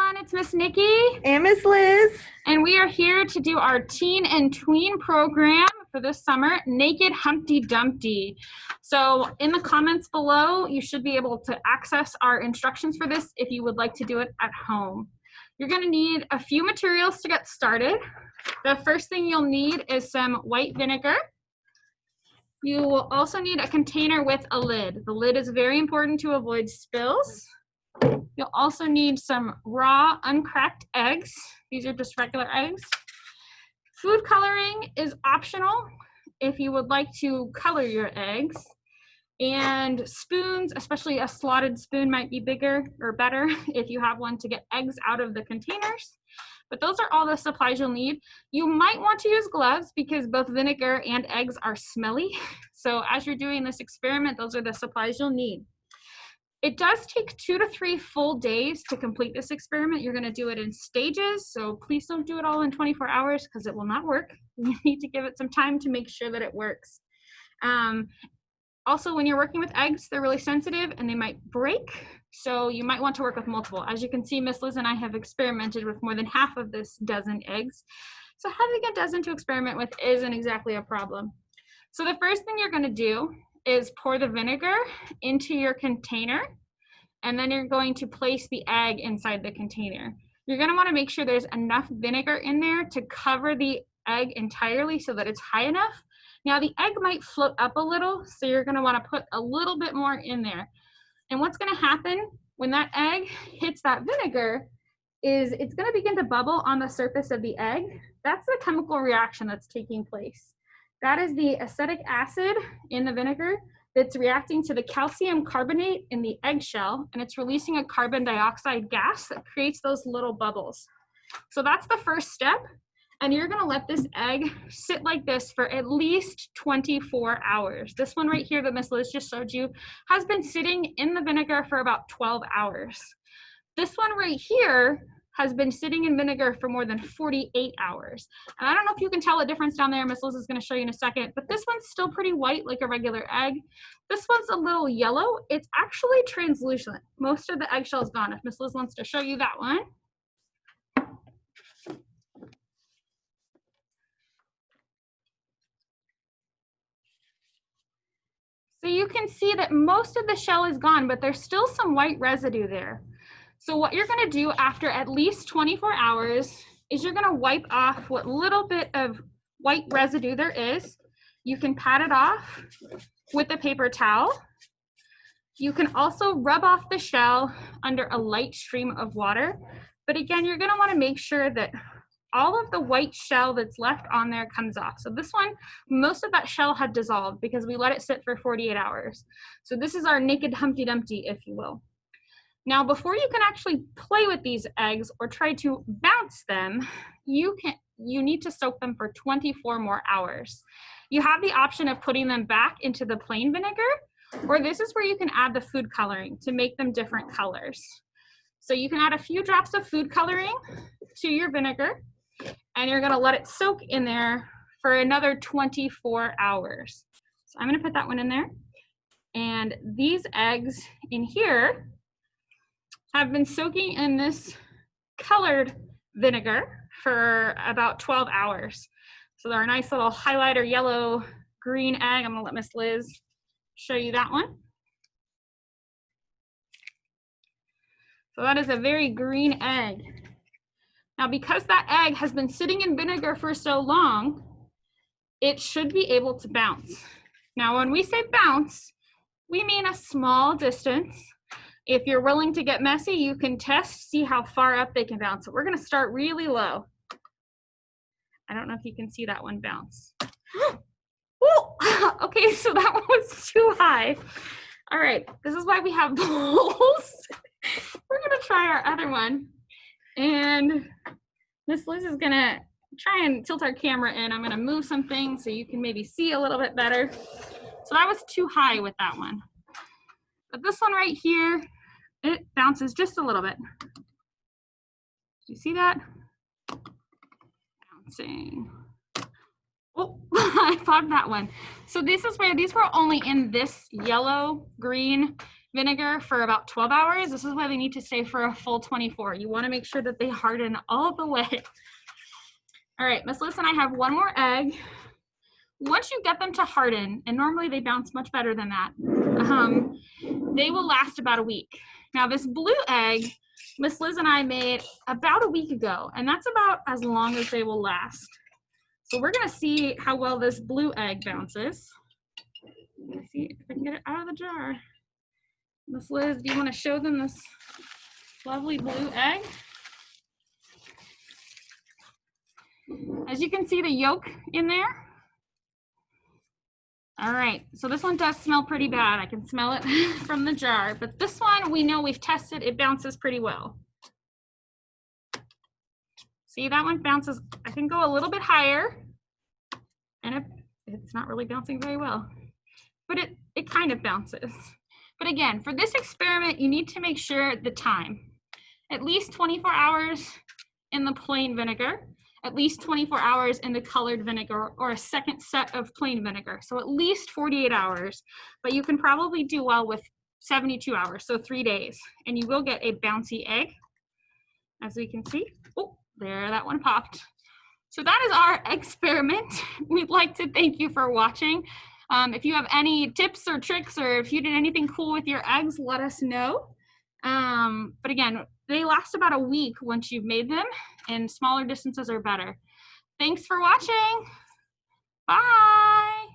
everyone, it's Miss Nikki and Miss Liz, and we are here to do our teen and tween program for this summer, Naked Humpty Dumpty. So in the comments below, you should be able to access our instructions for this if you would like to do it at home. You're going to need a few materials to get started. The first thing you'll need is some white vinegar. You will also need a container with a lid. The lid is very important to avoid spills. You'll also need some raw, uncracked eggs. These are just regular eggs. Food coloring is optional if you would like to color your eggs. And spoons, especially a slotted spoon, might be bigger or better if you have one to get eggs out of the containers. But those are all the supplies you'll need. You might want to use gloves because both vinegar and eggs are smelly. So as you're doing this experiment, those are the supplies you'll need. It does take 2 to 3 full days to complete this experiment. You're going to do it in stages, so please don't do it all in 24 hours because it will not work. You need to give it some time to make sure that it works. Also, when you're working with eggs, they're really sensitive and they might break, so you might want to work with multiple. As you can see, Miss Liz and I have experimented with more than half of this dozen eggs. So having a dozen to experiment with isn't exactly a problem. So the first thing you're going to do is pour the vinegar into your container, and then you're going to place the egg inside the container. You're going to want to make sure there's enough vinegar in there to cover the egg entirely so that it's high enough. Now the egg might float up a little, so you're going to want to put a little bit more in there. And what's going to happen when that egg hits that vinegar is it's going to begin to bubble on the surface of the egg. That's the chemical reaction that's taking place. That is the acetic acid in the vinegar that's reacting to the calcium carbonate in the eggshell, and it's releasing a carbon dioxide gas that creates those little bubbles. So that's the first step, and you're gonna let this egg sit like this for at least 24 hours. This one right here that Miss Liz just showed you has been sitting in the vinegar for about 12 hours. This one right here has been sitting in vinegar for more than 48 hours. And I don't know if you can tell a difference down there. Miss Liz is going to show you in a second, but this one's still pretty white like a regular egg. This one's a little yellow. It's actually translucent. Most of the eggshell is gone. If Miss Liz wants to show you that one. So you can see that most of the shell is gone, but there's still some white residue there. So what you're going to do after at least 24 hours is you're going to wipe off what little bit of white residue there is. You can pat it off with a paper towel. You can also rub off the shell under a light stream of water. But again, you're going to want to make sure that all of the white shell that's left on there comes off. So this one, most of that shell had dissolved because we let it sit for 48 hours. So this is our naked Humpty Dumpty, if you will. Now, before you can actually play with these eggs or try to bounce them, you need to soak them for 24 more hours. You have the option of putting them back into the plain vinegar, or this is where you can add the food coloring to make them different colors. So you can add a few drops of food coloring to your vinegar, and you're gonna let it soak in there for another 24 hours. So I'm gonna put that one in there. And these eggs in here have been soaking in this colored vinegar for about 12 hours. So they're a nice little highlighter yellow green egg. I'm gonna let Miss Liz show you that one. So that is a very green egg. Now because that egg has been sitting in vinegar for so long, it should be able to bounce. Now when we say bounce, we mean a small distance. If you're willing to get messy, you can test, see how far up they can bounce. So we're gonna start really low. I don't know if you can see that one bounce. Oh, okay, so that one was too high. All right, this is why we have bowls. We're gonna try our other one. And Miss Liz is gonna try and tilt our camera in. I'm gonna move some things so you can maybe see a little bit better. So that was too high with that one. But this one right here, it bounces just a little bit. Do you see that? Bouncing. Oh, I found that one. So this is where these were only in this yellow, green, vinegar for about 12 hours. This is why they need to stay for a full 24. You want to make sure that they harden all the way. All right, Miss Liz and I have one more egg. Once you get them to harden, and normally they bounce much better than that, they will last about a week. Now this blue egg, Miss Liz and I made about a week ago, and that's about as long as they will last. So we're gonna see how well this blue egg bounces. Let's see if I can get it out of the jar. Miss Liz, do you wanna show them this lovely blue egg? As you can see the yolk in there. All right, so this one does smell pretty bad. I can smell it from the jar, but this one we know we've tested, it bounces pretty well. See, that one bounces, I can go a little bit higher, and it's not really bouncing very well, but it kind of bounces. But again, for this experiment, you need to make sure the time. At least 24 hours in the plain vinegar, at least 24 hours in the colored vinegar, or a second set of plain vinegar. So at least 48 hours, but you can probably do well with 72 hours, so 3 days, and you will get a bouncy egg, as we can see. Oh, there, that one popped. So that is our experiment. We'd like to thank you for watching. If you have any tips or tricks, or if you did anything cool with your eggs, let us know. But again, they last about a week once you've made them, and smaller distances are better. Thanks for watching. Bye.